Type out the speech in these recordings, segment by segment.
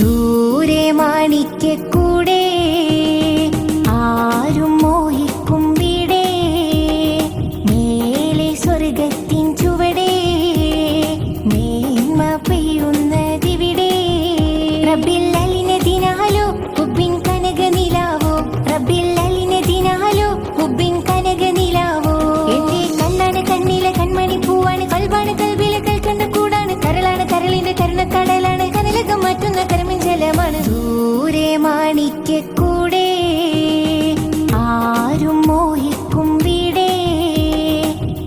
ദൂരെ മാണിക്യക്കൂടെ ആരും മോഹിക്കും വീടേ, മേലെ സ്വർഗത്തിൻ ചുവടേ, മേന്മ പെയ്യുന്നതിവിടെ. റബ്ബിൽ അലിനതിനാലോ ഹുബ്ബിൻ കനകനിലാവോ, റബ്ബിൽ അലിനതിനാലോ ഹുബ്ബിൻ കനകനിലാവോ. എന്റെ കണ്ണാണ് കണ്ണിലെ കൺമണി പൂവാണ്, കൽബാണ് കൽബിലെ കൽക്കണ്ട കൂടാണ്, കരളാണ് കരളിന്റെ കരുണക്കടലാണ്, കനലകം മാറ്റുന്ന കരമിൻ ജലമാണ്. ദൂരെ മാണിക്യക്കൂടെ ആരും മോഹിക്കും വീടേ,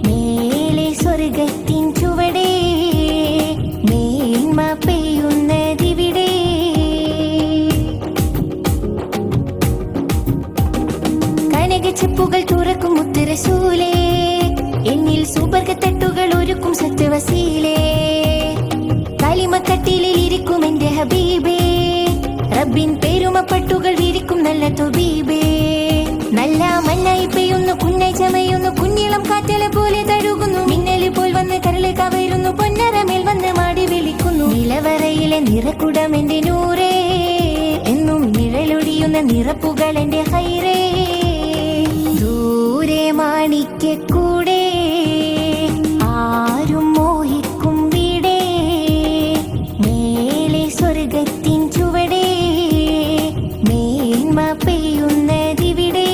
മേലെ സ്വർഗത്തിൻ ചുവടേ, മേന്മ പെയ്യുന്നതിവിടെ. കനകച്ചെപ്പുകൾ തുറക്കും മുത്തുറസൂലേ, എന്നിൽ സുബർഗത്തട്ടുകൾ ഒരുക്കും സത്യവസീലേ. കലിമക്കട്ടിലിൽ ഇരിക്കും എന്റെ ഹബീബേ, റബ്ബിൻ പേരുമപ്പട്ടുകൾ വിരിക്കും നല്ല തൊബീബേ. നല്ല മണ്ണായി പെയ്യുന്നു, കുന്നായി ചമയുന്നു, കുഞ്ഞിളം കാറ്റല പോലെ തഴുകുന്നു, മിന്നലി പോൽ വന്ന് കരളെ കവരുന്നു, പൊന്നരമേൽ വന്ന് മാടി വിളിക്കുന്നു. നിലവറയിലെ നിറക്കുടം എന്റെ നൂറേ, എന്നും നിഴലൊഴിയുന്ന നിറപ്പുകൾ എന്റെ ഹൈറേ. ദൂരെ മാണിക്യക്കൂടെ ആരും മോഹിക്കും വീടേ, മേലെ സ്വർഗത്തിൻ ചുവടേ, മേന്മ പെയ്യുന്നതിവിടെ.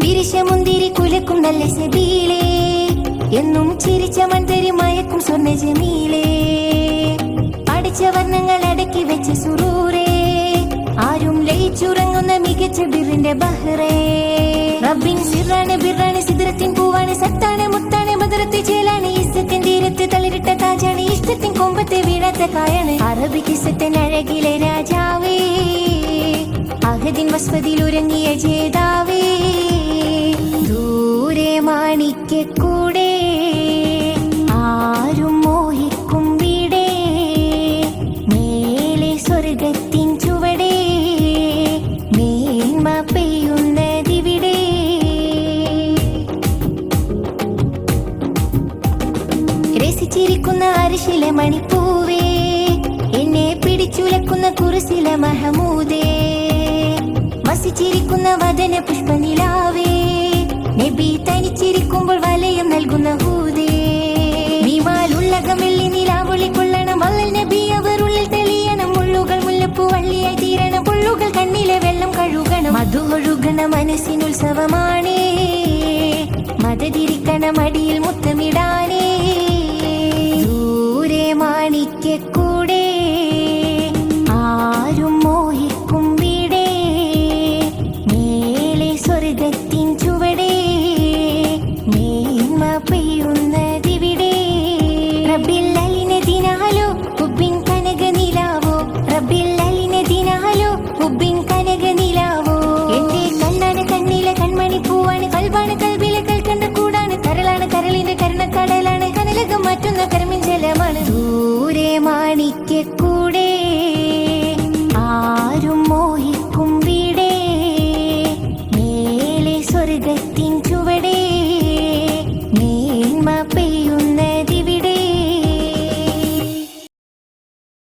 പിരിശമുന്തിരി കുലക്കും നല്ല സബീലേ, എന്നും ചിരിച്ച മൺതരി മയക്കും സ്വർണ്ണ ജമീലേ. അടിച്ച വർണ്ണങ്ങൾ അടക്കി വെച്ച സുറൂരേ, ആരും ലയിച്ചുറങ്ങുന്ന മികച്ച ബിറിന്റെ ബഹ്റേ. റബ്ബിൻ സിറാണ് ബിറാണ് സിദ്റത്തിൻ പൂവാണ്, സത്താണ് മുത്താണ് മധുരത്തെ ചേലാണ്, ഇസ്സത്തിൻ തീരത്ത് തളിരിട്ട താജാണ്, ഇഷ്ടത്തിൻ കൊമ്പത്തെ വീഴാത്ത കായാണ്. അറബിക്കിസത്തൻ അഴകിലെ രാജാവേ, അഹദിൻ വസ്വതിൽ ഉറങ്ങിയ ജേതാവേ. ദൂരെ മാണിക്യക്കൂടെ ആരും മോഹിക്കും വീടേ, മേലെ സ്വർഗത്തിൻ ചുവടേ, മേന്മ പെയ്യുന്നതിവിടെ. രസിച്ചിരിക്കുന്ന അരിശിലെ മണിപ്പൂവേ, എന്നെ പിടിച്ചുലക്കുന്ന കുറിസിലെ മഹമൂദേ. വസിച്ചിരിക്കുന്ന വദന പുഷ്പനിലാവേ, നബി തനിച്ചിരിക്കുമ്പോൾ വലയം നൽകുന്ന ഹൂദേ. വിമാലുള്ളകം വെള്ളി നിലാവൊളി കൊള്ളണം, വള്ളൽ നബി അവർ ഉള്ളിൽ തെളിയണം, മുള്ളുകൾ മുല്ലപ്പൂ വള്ളിയായി തീരണം, പുള്ളുകൾ കണ്ണിലെ വെള്ളം കഴുകണം. മധു ഒഴുകണ മനസ്സിനുത്സവമാണേ, മതതിരിക്കണ മടിയിൽ